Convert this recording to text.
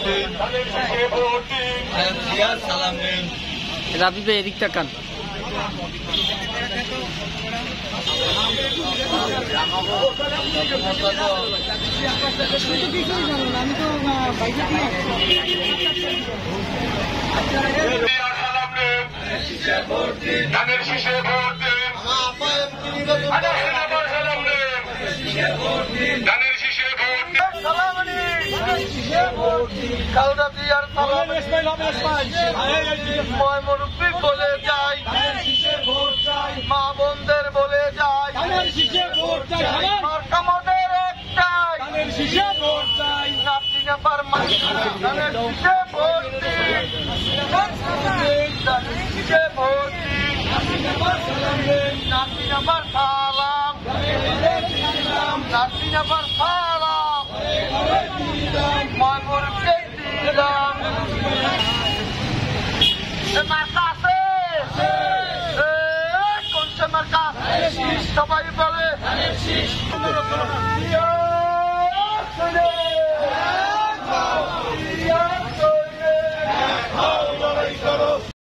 দিন, জিয়ার সালাম নিন। রাবি ভাই এদিক তাকান। ধানের শীষে ভোট দিন, ধানের শীষে ভোট দিন, খালেদা জিয়ার সালাম ময় মুরব্বী বলে যাই, মা বোনদের বলে যাই, কামদের একটাই নাতি নেপার ধানের শীষে ভোট দিন, ধানের শীষে ভোট দিন, নাতি নেপার সালাম, নাতি নেপার সালাম ময় মুরব্বী দিলাম। মার্কা আছে কোন সে মার্কা সবাই